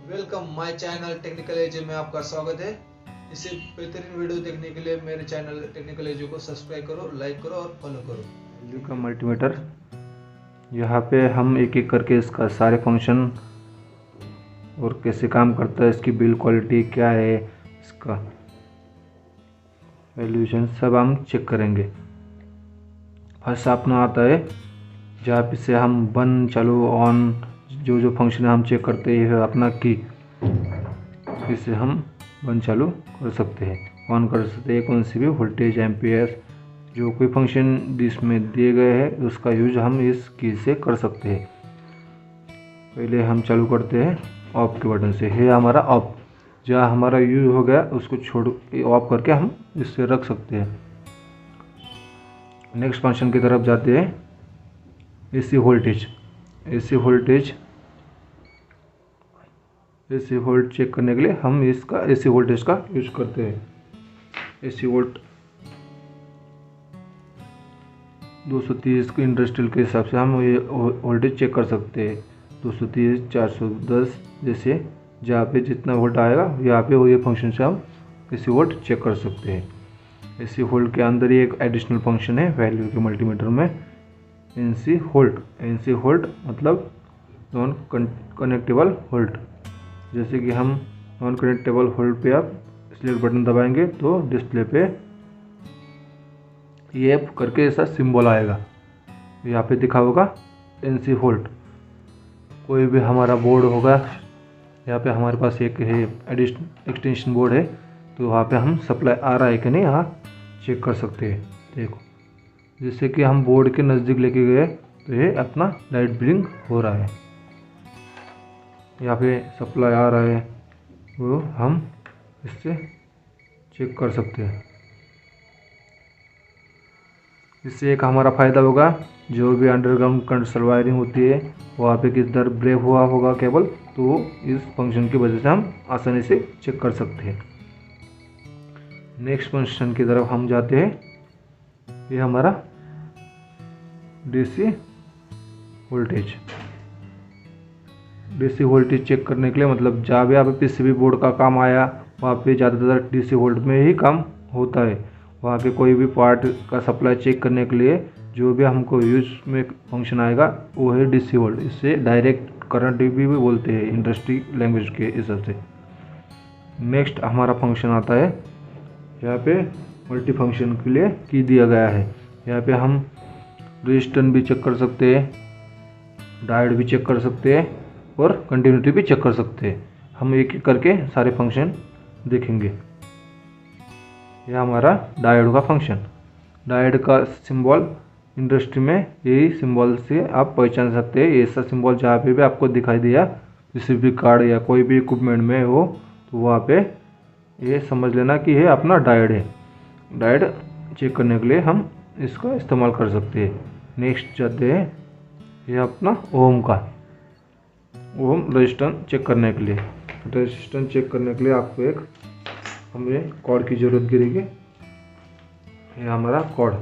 Welcome my channel technical age में आपका स्वागत है। इसे बेहतरीन वीडियो देखने के लिए मेरे चैनल टेक्निकल एज को सब्सक्राइब करो, लाइक करो और फॉलो करो। वैल्यू का मल्टीमीटर, यहाँ पे हम एक एक करके इसका सारे फंक्शन और कैसे काम करता है, इसकी बिल्ड क्वालिटी क्या है, इसका वैल्यूएशन सब हम चेक करेंगे। फर्स्ट अपना आता है जहाँ पे से हम बंद चालू ऑन जो फंक्शन हम चेक करते हैं अपना की, इसे हम बंद चालू कर सकते हैं, ऑन कर सकते हैं। कौन सी भी वोल्टेज, एम्पियर, जो कोई फंक्शन जिसमें दिए गए हैं उसका यूज हम इस की से कर सकते हैं। पहले हम चालू करते हैं ऑफ के बटन से। है हमारा ऑफ, जहाँ हमारा यूज हो गया उसको छोड़ के ऑफ करके हम इससे रख सकते हैं। नेक्स्ट फंक्शन की तरफ जाते हैं। AC voltage, AC volt check करने के लिए हम इसका एसी वोल्टेज का यूज करते हैं। एसी वोल्ट 230 के इंडस्ट्रियल के हिसाब से हम ये वोल्टेज चेक कर सकते हैं। 230, 410 जैसे जहाँ पे जितना वोल्ट आएगा यहाँ पे वो ये फंक्शन से हम एसी वोल्ट चेक कर सकते हैं। एसी वोल्ट के अंदर ही एक एडिशनल फंक्शन है वैल्यू के मल्टीमीटर में, एनसी वोल्ट। एनसी वोल्ट मतलब नॉन कनेक्टेबल वोल्ट। जैसे कि हम नॉन कनेक्टेबल वोल्ट पे आप सिलेक्ट बटन दबाएंगे तो डिस्प्ले पे ये करके ऐसा सिंबल आएगा, यहाँ पे दिखा होगा एनसी वोल्ट। कोई भी हमारा बोर्ड होगा, यहाँ पे हमारे पास एक है एक्सटेंशन बोर्ड है, तो वहाँ पे हम सप्लाई आ रहा है कि नहीं यहाँ चेक कर सकते हैं। देखो, जैसे कि हम बोर्ड के नज़दीक लेके गए तो ये अपना लाइट ब्लिंक हो रहा है, यहाँ पे सप्लाई आ रहा है, वो हम इससे चेक कर सकते हैं। इससे एक हमारा फ़ायदा होगा, जो भी अंडरग्राउंड कंडक्टर वायरिंग होती है वहाँ पे किधर ब्रेक हुआ होगा केबल, तो इस फंक्शन की वजह से हम आसानी से चेक कर सकते हैं। नेक्स्ट फंक्शन की तरफ हम जाते हैं। ये हमारा DC voltage. DC voltage check करने के लिए, मतलब जहाँ भी आप पीसीबी बोर्ड का काम आया वहाँ पे ज़्यादातर डीसी वोल्ट में ही काम होता है। वहाँ के कोई भी पार्ट का सप्लाई चेक करने के लिए जो भी हमको यूज में फंक्शन आएगा वो है डीसी वोल्ट। इससे डायरेक्ट करंट भी बोलते हैं इंडस्ट्री लैंग्वेज के हिसाब से। नेक्स्ट हमारा फंक्शन आता है, यहाँ पे मल्टी फंक्शन के लिए की दिया गया है। यहाँ पे हम रेजिस्टेंस भी चेक कर सकते हैं, डायोड भी चेक कर सकते हैं और कंटिन्यूटी भी चेक कर सकते हैं। हम एक एक करके सारे फंक्शन देखेंगे। यह हमारा डायोड का फंक्शन। डायोड का सिंबल इंडस्ट्री में यही सिंबल से आप पहचान सकते हैं। ऐसा सिंबल जहाँ पे भी आपको दिखाई दिया किसी भी कार्ड या कोई भी इक्विपमेंट में हो, तो वहाँ पे ये समझ लेना कि ये अपना डायोड है। डायोड चेक करने के लिए हम इसका इस्तेमाल कर सकते हैं। नेक्स्ट जाते हैं, ये अपना ओम का, ओम रेजिस्टेंस चेक करने के लिए। रेजिस्टेंस चेक करने के लिए आपको एक हमें कॉर्ड की ज़रूरत गिरेगी। ये हमारा कॉर्ड,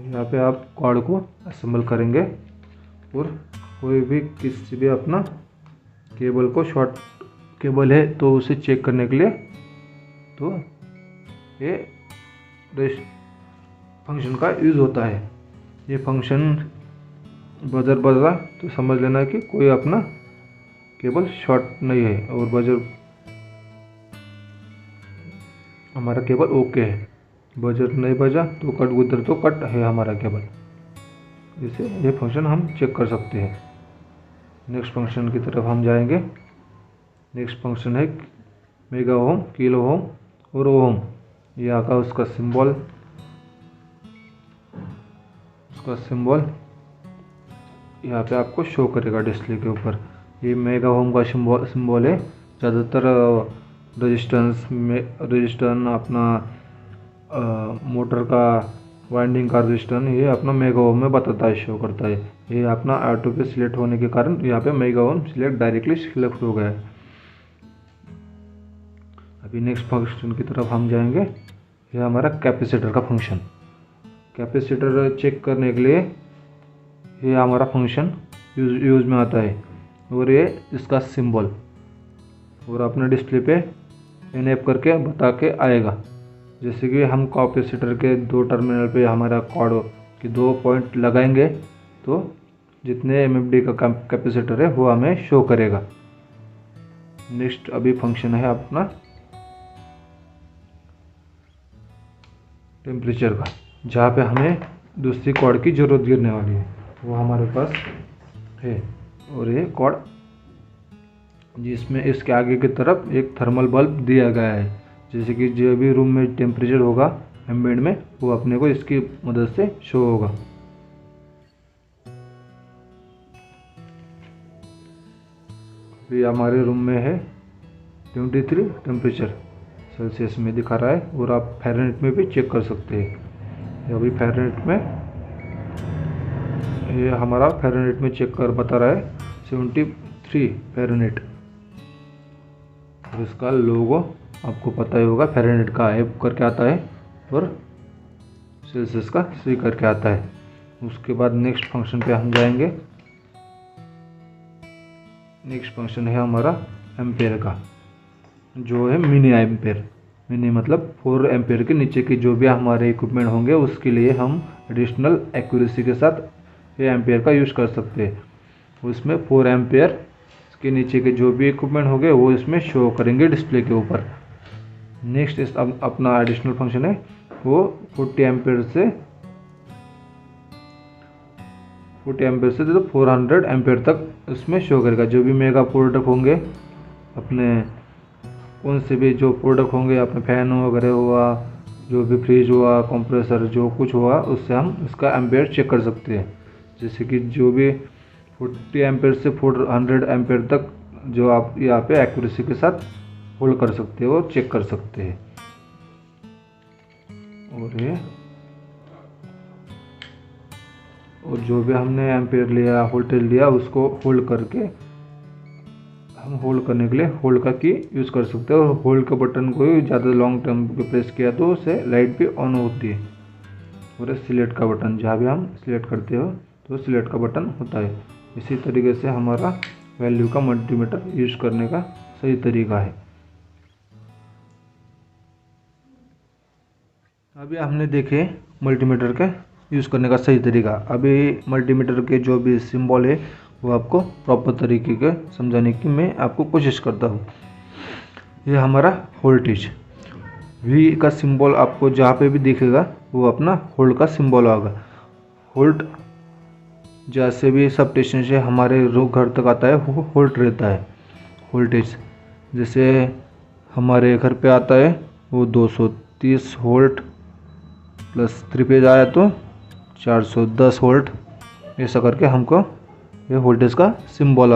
यहाँ पे आप कॉर्ड को असेंबल करेंगे और कोई भी किसी भी अपना केबल को, शॉर्ट केबल है तो उसे चेक करने के लिए, तो ये फंक्शन का यूज़ होता है। ये फंक्शन बजर बजा तो समझ लेना कि कोई अपना केबल शॉर्ट नहीं है और बजर हमारा केबल ओके है। बजर नहीं बजा तो कट, उधर तो कट है हमारा केबल। इसे ये फंक्शन हम चेक कर सकते हैं। नेक्स्ट फंक्शन की तरफ हम जाएंगे। नेक्स्ट फंक्शन है मेगा ओम, किलो ओम और ओम। ये आका उसका सिंबल यहाँ पे आपको शो करेगा डिस्प्ले के ऊपर। ये मेगा ओम का सिंबल है। ज़्यादातर रेजिस्टेंस अपना मोटर का वाइंडिंग का रेजिस्टेंस ये अपना मेगा ओम में बताता है, शो करता है। ये अपना ऑटो पे सिलेक्ट होने के कारण यहाँ पे मेगा ओम डायरेक्टली सिलेक्ट हो गया है। अभी नेक्स्ट फंक्शन की तरफ हम जाएंगे। ये हमारा कैपेसिटर का फंक्शन। कैपेसिटर चेक करने के लिए ये हमारा फंक्शन यूज में आता है और ये इसका सिंबल और अपने डिस्प्ले पे इनेब करके बता के आएगा। जैसे कि हम कैपेसिटर के 2 टर्मिनल पे हमारा कॉर्ड की 2 पॉइंट लगाएंगे तो जितने एमएफडी का कैपेसिटर है वो हमें शो करेगा। नेक्स्ट अभी फंक्शन है अपना टेम्परेचर का, जहाँ पे हमें दूसरी कॉर्ड की ज़रूरत गिरने वाली है वो हमारे पास है। और ये कॉर्ड जिसमें इसके आगे की तरफ एक थर्मल बल्ब दिया गया है, जैसे कि जो भी रूम में टेम्परेचर होगा एम्बिएंट में वो अपने को इसकी मदद से शो होगा। ये हमारे रूम में है 23 टेम्परेचर सेल्सियस में दिखा रहा है, और आप फ़ारेनहाइट में भी चेक कर सकते हैं। अभी फ़ारेनहाइट में ये हमारा फ़ारेनहाइट में चेक कर बता रहा है 73 फ़ारेनहाइट। और इसका लोगो आपको पता ही होगा, फ़ारेनहाइट का एफ करके आता है और सेल्सियस का सी करके आता है। उसके बाद नेक्स्ट फंक्शन पे हम जाएंगे। नेक्स्ट फंक्शन है हमारा एम्पेयर का, जो है मिनी एम्पेयर। मिनी मतलब 4 एम्पेयर के नीचे के जो भी हमारे इक्विपमेंट होंगे उसके लिए हम एडिशनल एक्यूरेसी के साथ ये एम्पेयर का यूज़ कर सकते हैं। उसमें 4 एम्पेयर के नीचे के जो भी इक्विपमेंट होंगे वो इसमें शो करेंगे डिस्प्ले के ऊपर। नेक्स्ट इस अपना एडिशनल फंक्शन है वो 40 एम्पेयर से तो 400 एम्पेयर तक इसमें शो करेगा। जो भी मेगा प्रोडक्ट होंगे अपने, कौन से भी जो प्रोडक्ट होंगे अपने फैन वगैरह हुआ, जो भी फ्रिज हुआ, कंप्रेसर, जो कुछ हुआ उससे हम इसका एम्पेयर चेक कर सकते हैं। जैसे कि जो भी 40 एम्पेयर से 400 एम्पेयर तक जो आप यहाँ पे एक्यूरेसी के साथ होल्ड कर सकते हो और चेक कर सकते हैं। और जो भी हमने एम्पेयर लिया, वोल्टेज लिया, उसको होल्ड करके हम होल्ड करने के लिए होल्ड का की यूज़ कर सकते हैं। और होल्ड के बटन को ज़्यादा लॉन्ग टर्म पे प्रेस किया तो उससे लाइट भी ऑन होती है। और सिलेक्ट का बटन, जहाँ भी हम सिलेक्ट करते हो तो सिलेक्ट का बटन होता है। इसी तरीके से हमारा वैल्यू का मल्टीमीटर यूज़ करने का सही तरीका है। अभी हमने देखे मल्टीमीटर का यूज़ करने का सही तरीका। अभी मल्टीमीटर के जो भी सिंबल है वो आपको प्रॉपर तरीके के समझाने की मैं आपको कोशिश करता हूँ। ये हमारा वोल्टेज वी का सिंबल आपको जहाँ पे भी दिखेगा वो अपना होल्ड का सिंबल होगा। होल्ड जैसे भी सब स्टेशन से हमारे घर तक आता है वो होल्ड रहता है। वोल्टेज जैसे हमारे घर पे आता है वो 230 वोल्ट प्लस 3 पेज आया तो 410 वोल्ट, ऐसा करके हमको ये वोल्टेज का सिंबल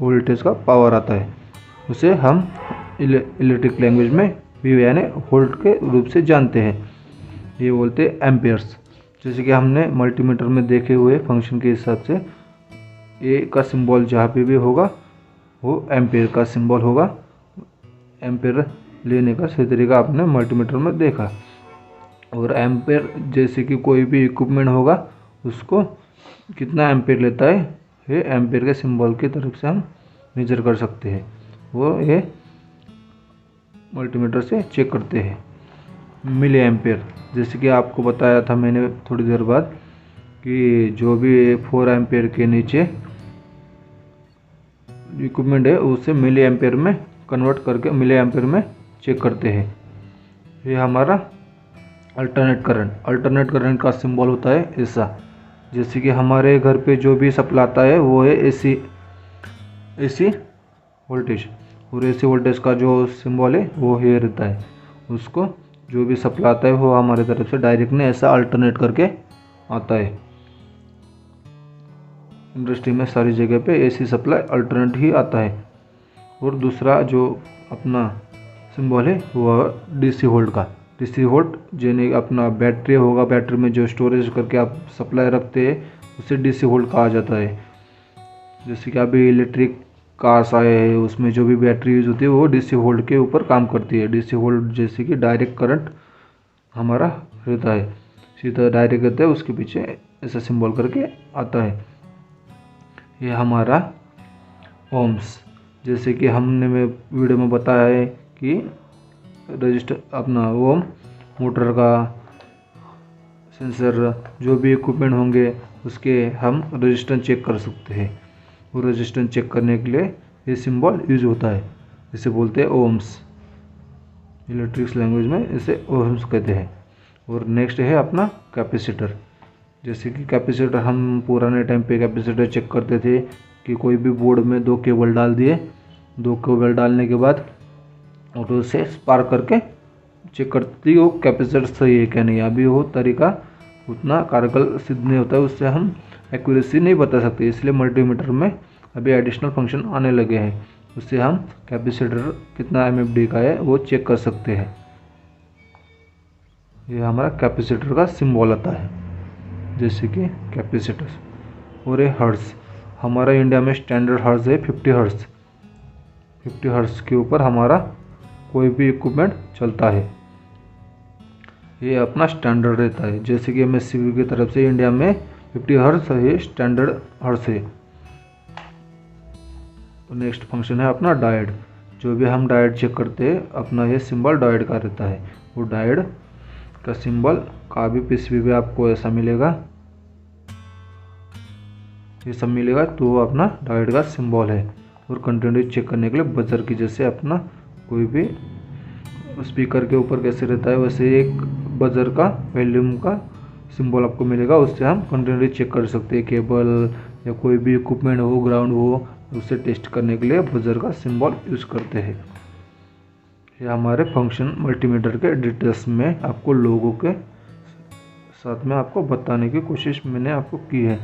वोल्टेज का पावर आता है। उसे हम इलेक्ट्रिक लैंग्वेज में वी यानी वोल्ट के रूप से जानते हैं। ये बोलते हैं एम्पेयर्स। जैसे कि हमने मल्टीमीटर में देखे हुए फंक्शन के हिसाब से ए का सिंबल जहाँ पे भी होगा वो एम्पेयर का सिंबल होगा। एम्पेयर लेने का सही तरीका आपने मल्टीमीटर में देखा। और एम्पेयर जैसे कि कोई भी इक्विपमेंट होगा उसको कितना एम्पेयर लेता है ये एम्पेयर के सिंबल की तरफ से हम मेजर कर सकते हैं। वो ये मल्टीमीटर से चेक करते हैं। मिली एम्पेयर जैसे कि आपको बताया था मैंने थोड़ी देर बाद कि जो भी 4 एम्पेयर के नीचे इक्विपमेंट है उसे मिली एम्पेयर में कन्वर्ट करके मिली एम्पेयर में चेक करते हैं। ये हमारा अल्टरनेट करंट का सिंबल होता है ऐसा। जैसे कि हमारे घर पे जो भी सप्लाई आता है वो है एसी वोल्टेज, और एसी वोल्टेज का जो सिंबल है वो ये रहता है। उसको जो भी सप्लाई आता है वो हमारे तरफ से डायरेक्ट नहीं ऐसा अल्टरनेट करके आता है। इंडस्ट्री में सारी जगह पे एसी सप्लाई अल्टरनेट ही आता है। और दूसरा जो अपना सिंबल है वो डीसी वोल्ट का। डीसी वोल्ट यानी अपना बैटरी होगा, बैटरी में जो स्टोरेज करके आप सप्लाई रखते हैं उसे डीसी वोल्ट कहा जाता है। जैसे कि अभी इलेक्ट्रिक कार्स आए हैं उसमें जो भी बैटरी यूज होती है वो डीसी वोल्ट के ऊपर काम करती है। डीसी वोल्ट जैसे कि डायरेक्ट करंट हमारा रहता है, सीधा डायरेक्ट रहता है, उसके पीछे ऐसा सिंबल करके आता है। ये हमारा ओम्स जैसे कि हमने मैं वीडियो में बताया है कि रजिस्टर अपना ओम, मोटर का सेंसर, जो भी इक्विपमेंट होंगे उसके हम रजिस्टर चेक कर सकते हैं। वो रजिस्टर चेक करने के लिए ये सिंबल यूज होता है, इसे बोलते हैं ओम्स। इलेक्ट्रिक्स लैंग्वेज में इसे ओम्स कहते हैं। और नेक्स्ट है अपना कैपेसिटर। जैसे कि कैपेसिटर हम पुराने टाइम पे कैपेसिटर चेक करते थे कि कोई भी बोर्ड में 2 केबल डाल दिए, 2 केबल डालने के बाद ऑटो से स्पार्क करके चेक करती हो कैपेसिटर सही है क्या नहीं। अभी वो तरीका उतना कारगर सिद्ध नहीं होता है, उससे हम एक्यूरेसी नहीं बता सकते। इसलिए मल्टीमीटर में अभी एडिशनल फंक्शन आने लगे हैं, उससे हम कैपेसिटर कितना MFD का है वो चेक कर सकते हैं। ये हमारा कैपेसिटर का सिंबल आता है, जैसे कि कैपेसिटर। और ये हर्ट्ज, हमारा इंडिया में स्टैंडर्ड हर्ट्ज है 50 हर्ट्ज। 50 हर्ट्ज के ऊपर हमारा कोई भी इक्विपमेंट चलता है, ये अपना स्टैंडर्ड रहता है। जैसे कि MSCB की तरफ से इंडिया में 50 हर्ट्ज है स्टैंडर्ड हर्ट्ज है। तो नेक्स्ट फंक्शन है अपना डायोड। जो भी हम डायोड चेक करते हैं अपना ये सिंबल डायोड का रहता है। वो डायोड का सिंबल का भी PCB में आपको ऐसा मिलेगा, ये सब मिलेगा, तो वो अपना डायोड का सिंबल है। और कंटिन्यूस चेक करने के लिए बजर की जैसे अपना कोई भी स्पीकर के ऊपर कैसे रहता है वैसे एक बजर का वॉल्यूम का सिंबल आपको मिलेगा, उससे हम कंटिन्यूस चेक कर सकते हैं। केबल या कोई भी इक्विपमेंट हो, ग्राउंड हो, उससे टेस्ट करने के लिए बजर का सिंबल यूज़ करते हैं। ये हमारे फंक्शन मल्टीमीटर के डिटेल्स में आपको लोगों के साथ में आपको बताने की कोशिश मैंने आपको की है।